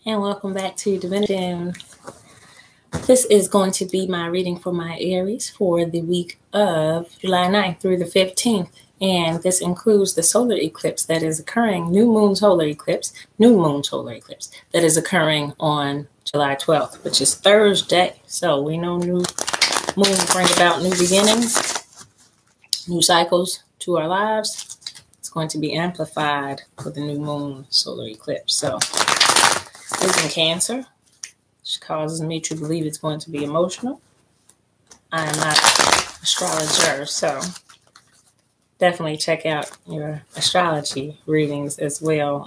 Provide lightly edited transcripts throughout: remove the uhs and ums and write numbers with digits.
And welcome back to Divination. This is going to be my reading for my Aries for the week of July 9th through the 15th. And this includes the solar eclipse that is occurring, new moon solar eclipse that is occurring on July 12th, which is Thursday. So we know new moons bring about new beginnings, new cycles to our lives. It's going to be amplified with the new moon solar eclipse. So it's in Cancer, which causes me to believe it's going to be emotional. I am not an astrologer, so definitely check out your astrology readings as well.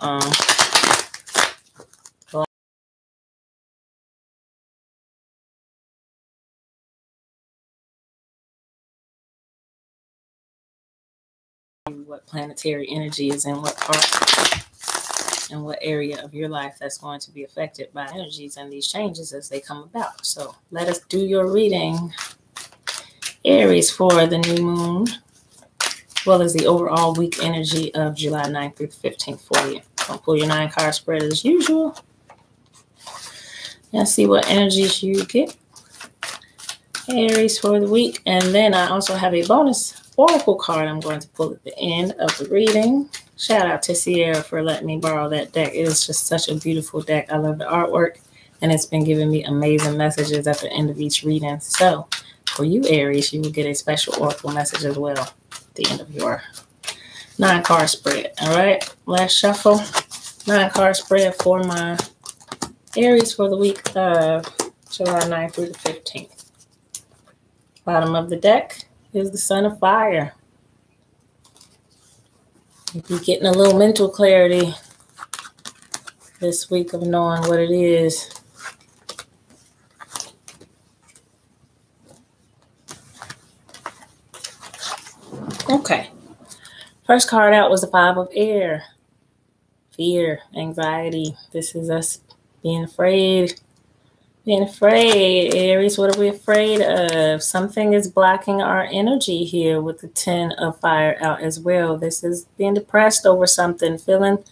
What planetary energy is in what part and what area of your life that's going to be affected by energies and these changes as they come about. So let us do your reading, Aries, for the new moon, as well as the overall week energy of July 9th through the 15th for you. I'll pull your 9-card spread as usual and see what energies you get, Aries, for the week. And then I also have a bonus oracle card I'm going to pull at the end of the reading. Shout out to Sierra for letting me borrow that deck. It is just such a beautiful deck. I love the artwork, and it's been giving me amazing messages at the end of each reading. So for you, Aries, you will get a special oracle message as well at the end of your 9-card spread. All right, last shuffle. 9-card spread for my Aries for the week of July 9th through the 15th. Bottom of the deck is the Sun of Fire. If you're getting a little mental clarity this week of knowing what it is. Okay. First card out was the 5 of Air. Fear, anxiety. This is us being afraid. Aries. What are we afraid of? Something is blocking our energy here with the 10 of Fire out as well. This is being depressed over something, feeling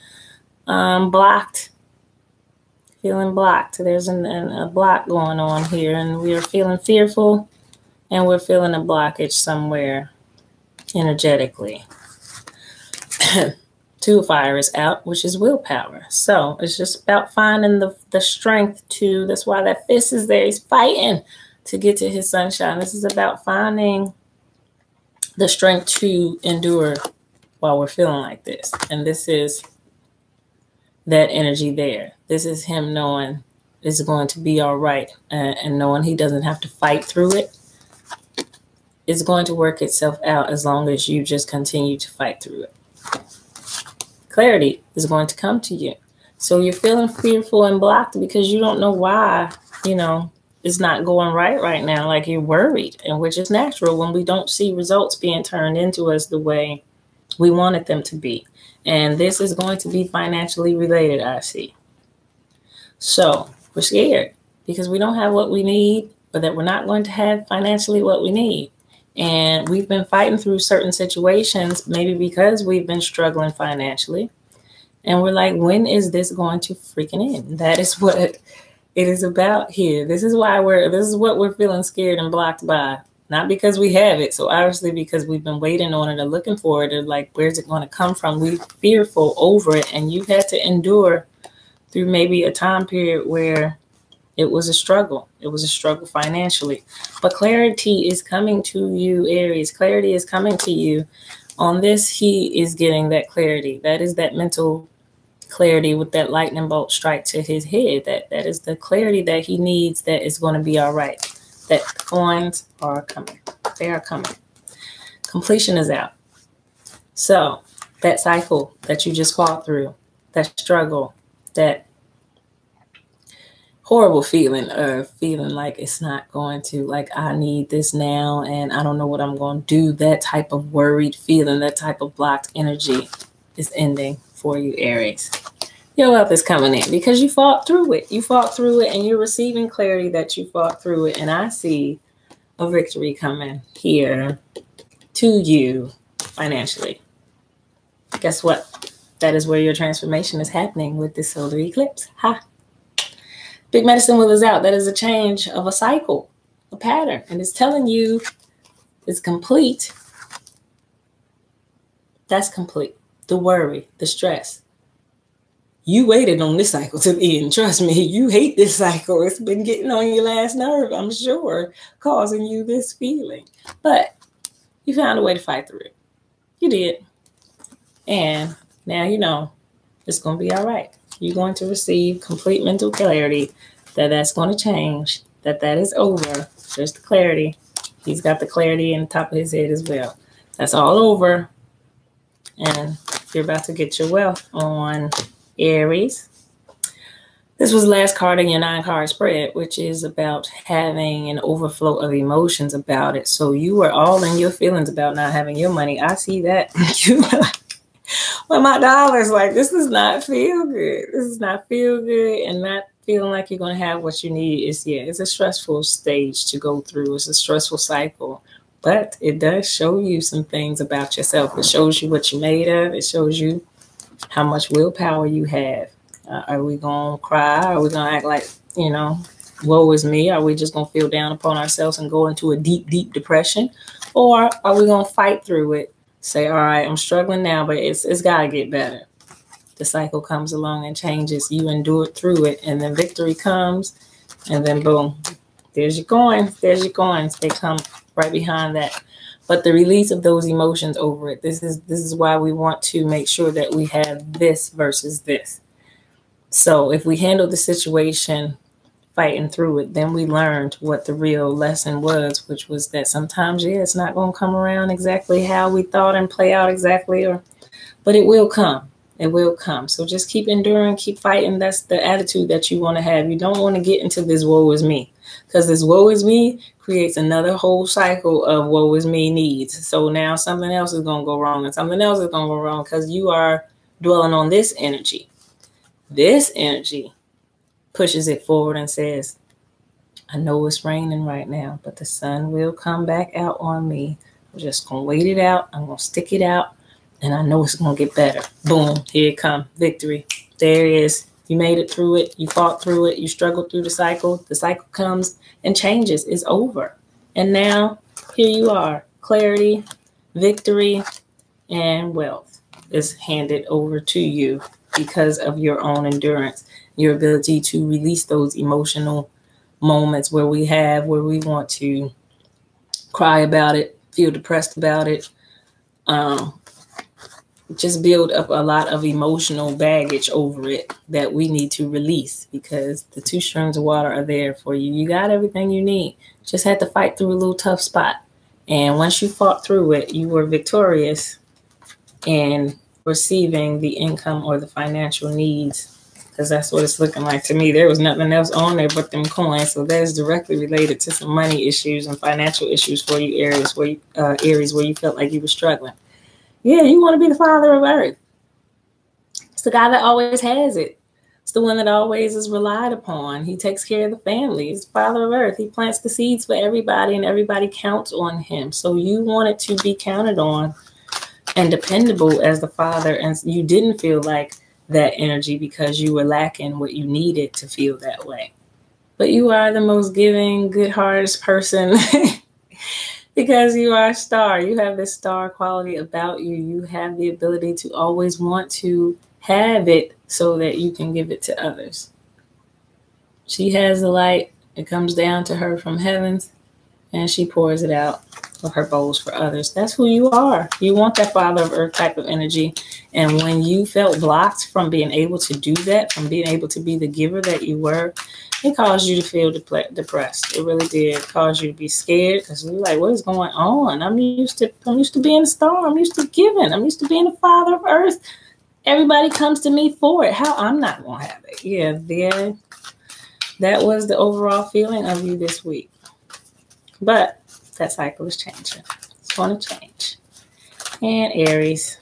blocked. There's a block going on here, and we are feeling fearful, and we're feeling a blockage somewhere energetically. 2 of Fire is out, which is willpower. So it's just about finding the strength to, that's why that fist is there. He's fighting to get to his sunshine. This is about finding the strength to endure while we're feeling like this. And this is that energy there. This is him knowing it's going to be all right, and knowing he doesn't have to fight through it. It's going to work itself out as long as you just continue to fight through it. Clarity is going to come to you. So you're feeling fearful and blocked because you don't know why, it's not going right now. Like you're worried, and which is natural when we don't see results being turned into us the way we wanted them to be. And this is going to be financially related, I see. So we're scared because we don't have what we need, or that we're not going to have financially what we need. And we've been fighting through certain situations, maybe because we've been struggling financially. And we're like, when is this going to freaking end? That is what it is about here. This is what we're feeling scared and blocked by. Not because we have it. So obviously because we've been waiting on it or looking for it, or like, where's it going to come from? We're fearful over it. And you've had to endure through maybe a time period where it was a struggle. It was a struggle financially. But clarity is coming to you, Aries. Clarity is coming to you. On this, he is getting that clarity. That is that mental clarity with that lightning bolt strike to his head. That is the clarity that he needs, that is going to be all right. That the coins are coming. They are coming. Completion is out. So that cycle that you just fought through, that struggle, that horrible feeling of feeling like it's not going to, like, I need this now and I don't know what I'm going to do. That type of worried feeling, that type of blocked energy is ending for you, Aries. Your wealth is coming in because you fought through it. You fought through it, and you're receiving clarity that you fought through it. And I see a victory coming here to you financially. Guess what? That is where your transformation is happening with this solar eclipse. Ha! Big medicine wheel is out. That is a change of a cycle, a pattern. And it's telling you it's complete. That's complete. The worry, the stress. You waited on this cycle to the end. Trust me, you hate this cycle. It's been getting on your last nerve, I'm sure, causing you this feeling. But you found a way to fight through it. You did. And now you know it's going to be all right. You're going to receive complete mental clarity that that's going to change, that is over. There's the clarity. He's got the clarity in the top of his head as well. That's all over. And you're about to get your wealth on, Aries. This was the last card in your 9-card spread, which is about having an overflow of emotions about it. So you were all in your feelings about not having your money. I see that. You were like, well, my dollars, like, this does not feel good. This does not feel good, and not feeling like you're going to have what you need is, it's a stressful stage to go through. It's a stressful cycle, but it does show you some things about yourself. It shows you what you're made of. It shows you how much willpower you have. Are we going to cry? Are we going to act like, woe is me? Are we just going to feel down upon ourselves and go into a deep, deep depression? Or are we going to fight through it? Say, all right, I'm struggling now, but it's got to get better. The cycle comes along and changes. You endure through it, and then victory comes, and then boom, there's your coins. There's your coins. They come right behind that. But the release of those emotions over it, this is why we want to make sure that we have this versus this. So if we handle the situation fighting through it, then we learned what the real lesson was, which was that sometimes, it's not going to come around exactly how we thought and play out exactly, but it will come. It will come. So just keep enduring, keep fighting. That's the attitude that you want to have. You don't want to get into this woe is me, because this woe is me creates another whole cycle of woe is me needs. So now something else is going to go wrong, and something else is going to go wrong because you are dwelling on this energy. This energy pushes it forward and says, I know it's raining right now, but the sun will come back out on me. I'm just going to wait it out. I'm going to stick it out, and I know it's going to get better. Boom, here it comes. Victory. There it is. You made it through it. You fought through it. You struggled through the cycle. The cycle comes and changes. It's over. And now here you are. Clarity, victory, and wealth is handed over to you because of your own endurance, your ability to release those emotional moments where we want to cry about it, feel depressed about it, just build up a lot of emotional baggage over it that we need to release, because the 2 streams of water are there for you. You got everything you need. Just had to fight through a little tough spot. And once you fought through it, you were victorious in receiving the income or the financial needs, because that's what it's looking like to me. There was nothing else on there but them coins. So that is directly related to some money issues and financial issues for you, Aries, where you felt like you were struggling. Yeah, you want to be the father of earth. It's the guy that always has it. It's the one that always is relied upon. He takes care of the family. He's the father of earth. He plants the seeds for everybody, and everybody counts on him. So you wanted to be counted on and dependable as the father, and you didn't feel like that energy because you were lacking what you needed to feel that way. But you are the most giving, good-hearted person because you are a star. You have this star quality about you. You have the ability to always want to have it so that you can give it to others. She has the light. It comes down to her from heavens, and she pours it out of her bowls for others. That's who you are. You want that father of earth type of energy. And when you felt blocked from being able to do that, from being able to be the giver that you were, it caused you to feel depressed. It really did. It caused you to be scared, because you're like, what is going on? I'm used to being a star. I'm used to giving. I'm used to being the father of earth. Everybody comes to me for it. How I'm not going to have it. Yeah, that was the overall feeling of you this week. But that cycle is changing. It's going to change. And Aries.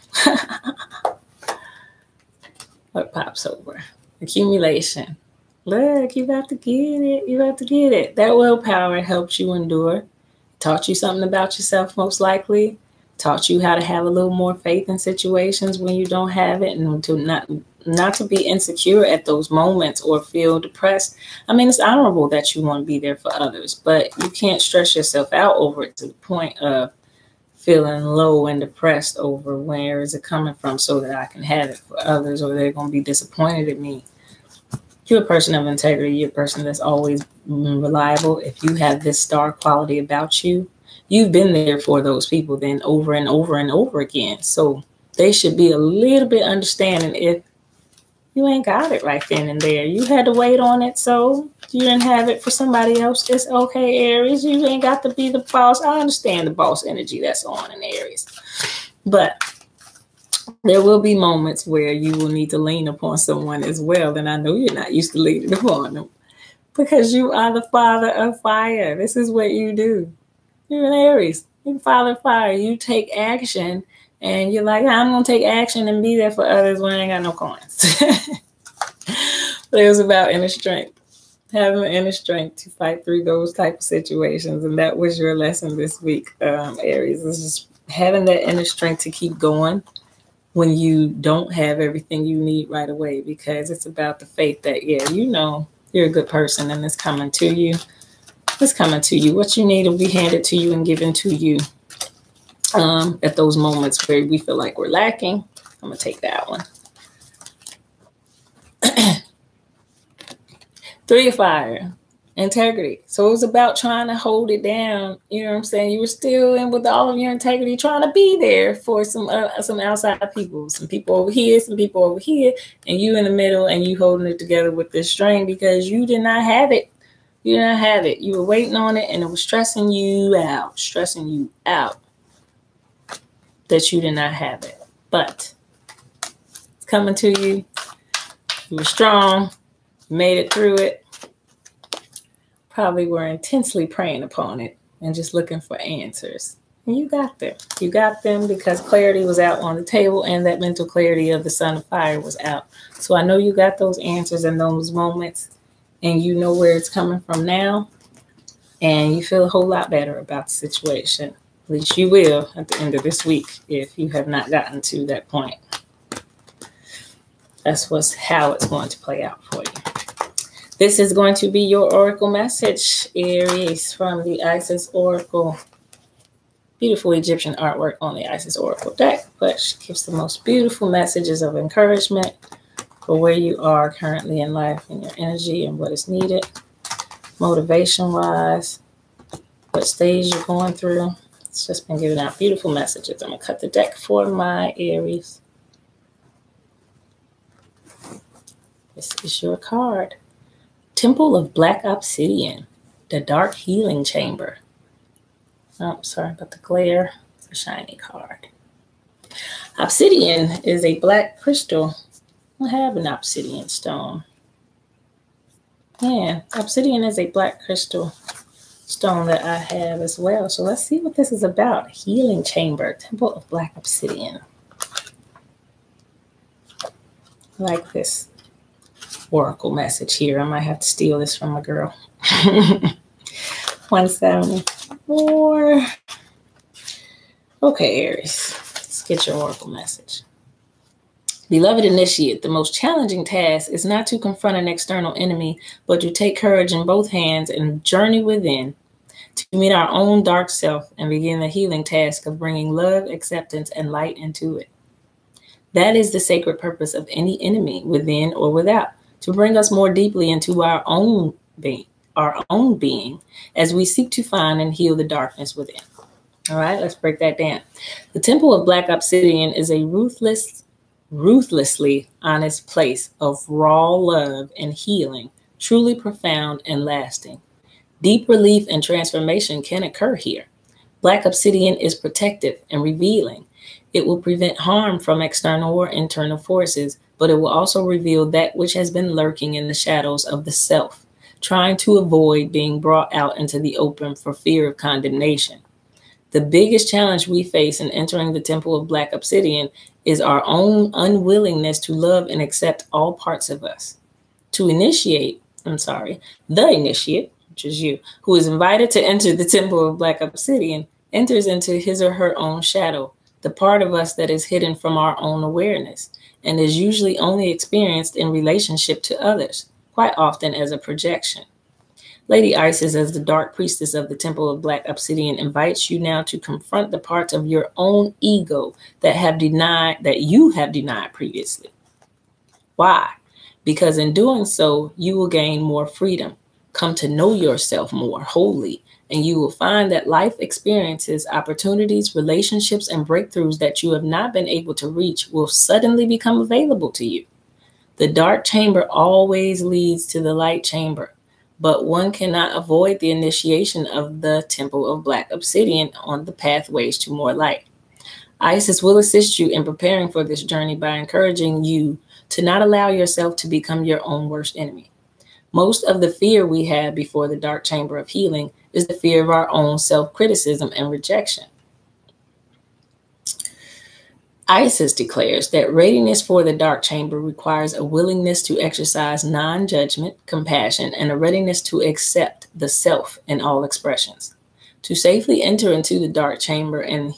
What pops over? Accumulation. Look, you about to get it. You about to get it. That willpower helped you endure. Taught you something about yourself, most likely. Taught you how to have a little more faith in situations when you don't have it, and to not to be insecure at those moments or feel depressed. I mean, it's honorable that you want to be there for others, but you can't stress yourself out over it to the point of feeling low and depressed over where is it coming from so that I can have it for others, or they're going to be disappointed in me. You're a person of integrity. You're a person that's always reliable. If you have this star quality about you, you've been there for those people then over and over and over again. So they should be a little bit understanding if you ain't got it right then and there. You had to wait on it, so you didn't have it for somebody else. It's okay, Aries. You ain't got to be the boss. I understand the boss energy that's on in Aries. But there will be moments where you will need to lean upon someone as well. And I know you're not used to leaning upon them because you are the father of fire. This is what you do. You're an Aries. You're the father of fire. You take action and you're like, I'm going to take action and be there for others when I ain't got no coins. But it was about inner strength. Having the inner strength to fight through those type of situations. And that was your lesson this week, Aries. Is just having that inner strength to keep going when you don't have everything you need right away, because it's about the faith that, yeah, you know, you're a good person and it's coming to you. It's coming to you. What you need will be handed to you and given to you at those moments where we feel like we're lacking. I'm going to take that one. 3 of fire, integrity. So it was about trying to hold it down. You know what I'm saying? You were still in with all of your integrity, trying to be there for some outside people, some people over here, some people over here, and you in the middle, and you holding it together with this string because you did not have it. You didn't have it. You were waiting on it, and it was stressing you out that you did not have it. But it's coming to you. You were strong. You made it through it. Probably were intensely praying upon it and just looking for answers. And you got them. You got them because clarity was out on the table, and that mental clarity of the Son of Fire was out. So I know you got those answers in those moments, and you know where it's coming from now, and you feel a whole lot better about the situation. At least you will at the end of this week if you have not gotten to that point. That's how it's going to play out for you. This is going to be your oracle message, Aries, from the Isis Oracle. Beautiful Egyptian artwork on the Isis Oracle deck, but she gives the most beautiful messages of encouragement for where you are currently in life and your energy and what is needed, motivation-wise, what stage you're going through. It's just been giving out beautiful messages. I'm going to cut the deck for my Aries. This is your card. Temple of Black Obsidian, the Dark Healing Chamber. Oh, sorry about the glare. It's a shiny card. Obsidian is a black crystal. I have an obsidian stone. Yeah, obsidian is a black crystal stone that I have as well. So let's see what this is about. Healing Chamber, Temple of Black Obsidian. I like this oracle message here. I might have to steal this from my girl. 174. Okay, Aries. Let's get your oracle message. Beloved initiate, the most challenging task is not to confront an external enemy, but to take courage in both hands and journey within to meet our own dark self and begin the healing task of bringing love, acceptance, and light into it. That is the sacred purpose of any enemy, within or without, to bring us more deeply into our own being as we seek to find and heal the darkness within. All right, let's break that down. The Temple of Black Obsidian is a ruthlessly honest place of raw love and healing, truly profound and lasting. Deep relief and transformation can occur here. Black Obsidian is protective and revealing. It will prevent harm from external or internal forces, but it will also reveal that which has been lurking in the shadows of the self, trying to avoid being brought out into the open for fear of condemnation. The biggest challenge we face in entering the Temple of Black Obsidian is our own unwillingness to love and accept all parts of us. The initiate, which is you, who is invited to enter the Temple of Black Obsidian, enters into his or her own shadow the part of us that is hidden from our own awareness and is usually only experienced in relationship to others, quite often as a projection. Lady Isis, as the dark priestess of the Temple of Black Obsidian, invites you now to confront the parts of your own ego that you have denied previously. Why? Because in doing so, you will gain more freedom, come to know yourself more wholly, and you will find that life experiences, opportunities, relationships, and breakthroughs that you have not been able to reach will suddenly become available to you. The dark chamber always leads to the light chamber, but one cannot avoid the initiation of the Temple of Black Obsidian on the pathways to more light. Isis will assist you in preparing for this journey by encouraging you to not allow yourself to become your own worst enemy. Most of the fear we have before the dark chamber of healing is the fear of our own self-criticism and rejection. Isis declares that readiness for the dark chamber requires a willingness to exercise non-judgment, compassion, and a readiness to accept the self in all expressions. To safely enter into the dark chamber and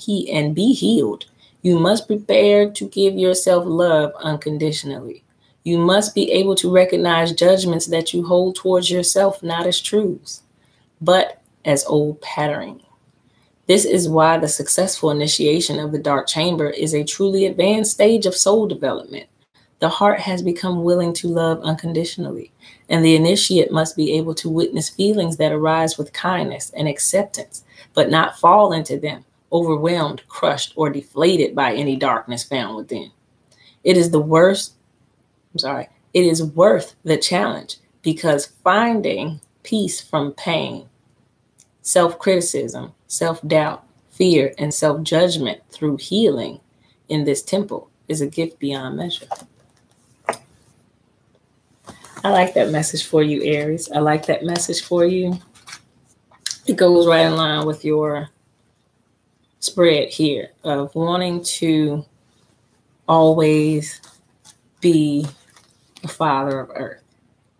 be healed, you must prepare to give yourself love unconditionally. You must be able to recognize judgments that you hold towards yourself not as truths, but as old patterning. This is why the successful initiation of the dark chamber is a truly advanced stage of soul development. The heart has become willing to love unconditionally, and the initiate must be able to witness feelings that arise with kindness and acceptance, but not fall into them, overwhelmed, crushed, or deflated by any darkness found within. It is worth the challenge, because finding peace from pain, self-criticism, self-doubt, fear, and self-judgment through healing in this temple is a gift beyond measure. I like that message for you, Aries. I like that message for you. It goes right in line with your spread here of wanting to always be a father of earth.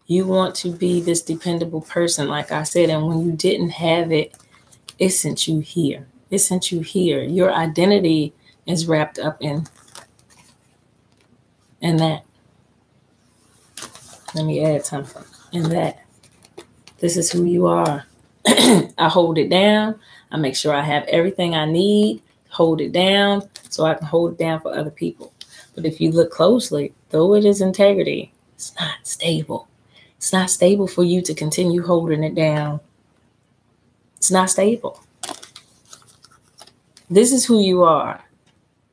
You want to be this dependable person, like I said, and when you didn't have it, it sent you here. It sent you here. Your identity is wrapped up in that. Let me add something in that. This is who you are. I hold it down. I make sure I have everything I need, hold it down so I can hold it down for other people. But if you look closely, though it is integrity, it's not stable. It's not stable for you to continue holding it down. It's not stable. This is who you are,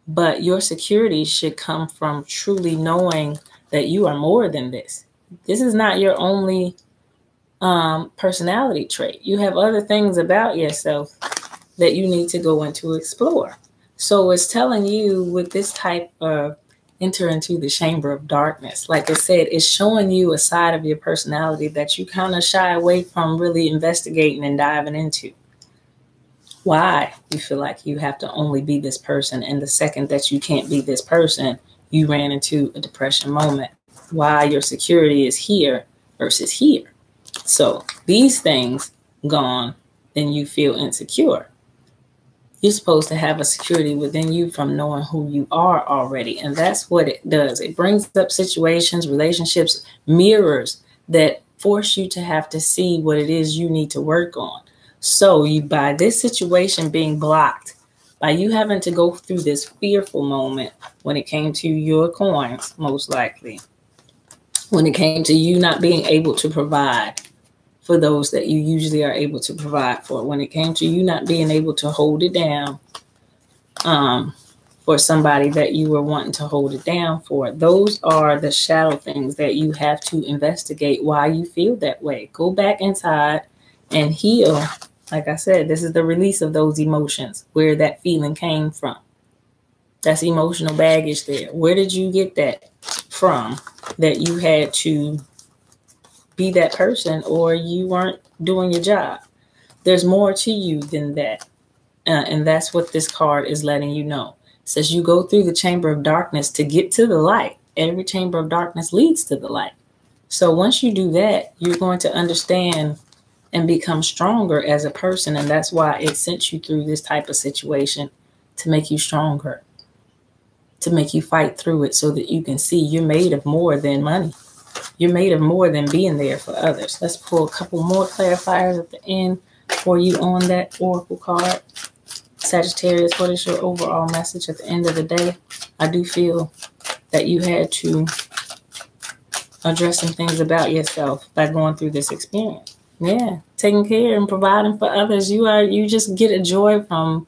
but your security should come from truly knowing that you are more than this. This is not your only personality trait. You have other things about yourself that you need to go into explore. So it's telling you with this type of enter into the chamber of darkness, like I said, it's showing you a side of your personality that you kind of shy away from really investigating and diving into. Why you feel like you have to only be this person, and the second that you can't be this person, you ran into a depression moment. Why your security is here versus here. So these things gone, then you feel insecure. You're supposed to have a security within you from knowing who you are already. And that's what it does. It brings up situations, relationships, mirrors that force you to have to see what it is you need to work on. So you, by this situation being blocked, by you having to go through this fearful moment when it came to your coins, most likely, when it came to you not being able to provide for those that you usually are able to provide for, when it came to you not being able to hold it down for somebody that you were wanting to hold it down for. Those are the shadow things that you have to investigate why you feel that way. Go back inside and heal. Like I said, this is the release of those emotions, where that feeling came from. That's emotional baggage there. Where did you get that from, that you had to be that person or you weren't doing your job? There's more to you than that. And that's what this card is letting you know. It says you go through the chamber of darkness to get to the light. Every chamber of darkness leads to the light. So once you do that, you're going to understand and become stronger as a person. And that's why it sent you through this type of situation to make you stronger, to make you fight through it so that you can see you're made of more than money. You're made of more than being there for others. Let's pull a couple more clarifiers at the end for you on that oracle card. Sagittarius, what is your overall message at the end of the day? I do feel that you had to address some things about yourself by going through this experience. Yeah, taking care and providing for others. You just get a joy from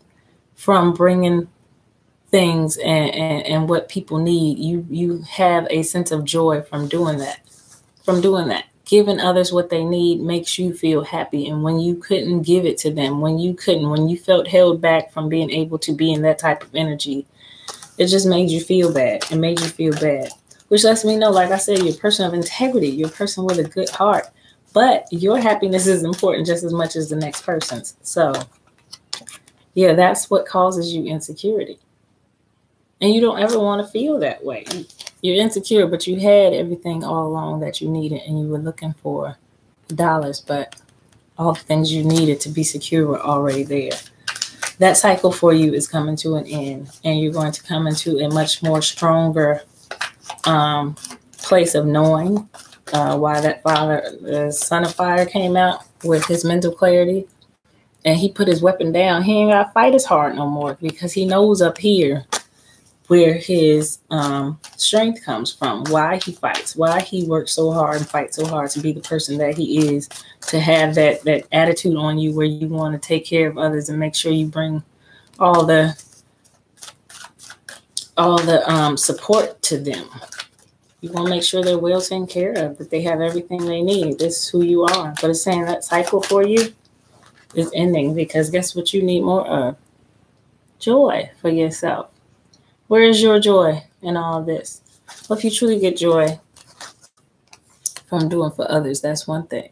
bringing things and what people need. You have a sense of joy from doing that. Giving others what they need makes you feel happy. And when you couldn't give it to them, when you felt held back from being able to be in that type of energy, it just made you feel bad. It made you feel bad, which lets me know, like I said, you're a person of integrity. You're a person with a good heart, but your happiness is important just as much as the next person's. So yeah, that's what causes you insecurity. And you don't ever want to feel that way. You're insecure, but you had everything all along that you needed, and you were looking for dollars, but all the things you needed to be secure were already there. That cycle for you is coming to an end, and you're going to come into a much more stronger place of knowing why that father, the son of fire, came out with his mental clarity, and he put his weapon down. He ain't got to fight as hard no more because he knows up here where his strength comes from, why he fights, why he works so hard and fights so hard to be the person that he is, to have that attitude on you where you want to take care of others and make sure you bring all the support to them. You want to make sure they're well taken care of, that they have everything they need. This is who you are. But it's saying that cycle for you is ending, because guess what you need more of? Joy for yourself. Where is your joy in all of this? Well, if you truly get joy from doing for others, that's one thing.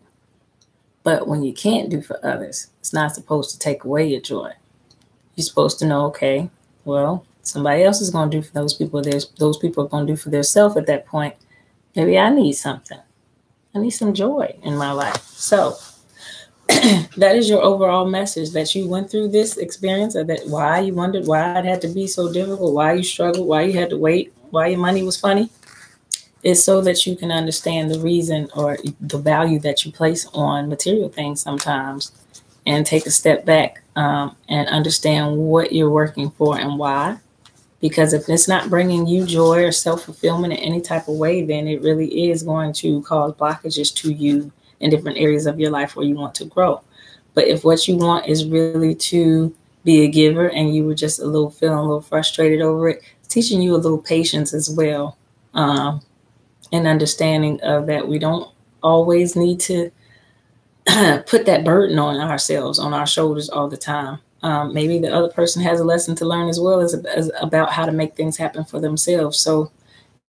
But when you can't do for others, it's not supposed to take away your joy. You're supposed to know, okay, well, somebody else is going to do for those people. Those people are going to do for themselves at that point. Maybe I need something. I need some joy in my life. So that is your overall message, that you went through this experience, or that why you wondered why it had to be so difficult, why you struggled, why you had to wait, why your money was funny, is so that you can understand the reason or the value that you place on material things sometimes, and take a step back and understand what you're working for and why. Because if it's not bringing you joy or self-fulfillment in any type of way, then it really is going to cause blockages to you in different areas of your life where you want to grow. But if what you want is really to be a giver, and you were just feeling a little frustrated over it, it's teaching you a little patience as well, and understanding of that we don't always need to put that burden on ourselves, on our shoulders all the time. Maybe the other person has a lesson to learn as well as about how to make things happen for themselves. So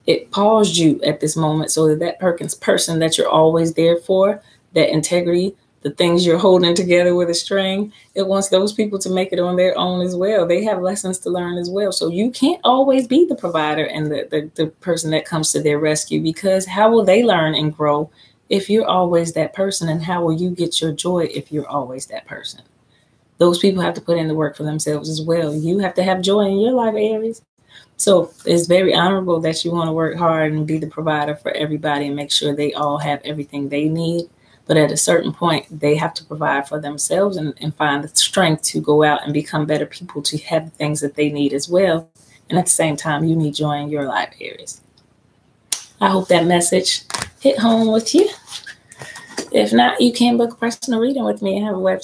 it paused you at this moment so that person that you're always there for, that integrity, the things you're holding together with a string, it wants those people to make it on their own as well. They have lessons to learn as well. So you can't always be the provider and the person that comes to their rescue, because how will they learn and grow if you're always that person? And how will you get your joy if you're always that person? Those people have to put in the work for themselves as well. You have to have joy in your life, Aries. So it's very honorable that you want to work hard and be the provider for everybody and make sure they all have everything they need. But at a certain point, they have to provide for themselves and find the strength to go out and become better people, to have the things that they need as well. And at the same time, you need joy in your life, Aries. I hope that message hit home with you. If not, you can book a personal reading with me. I have a website.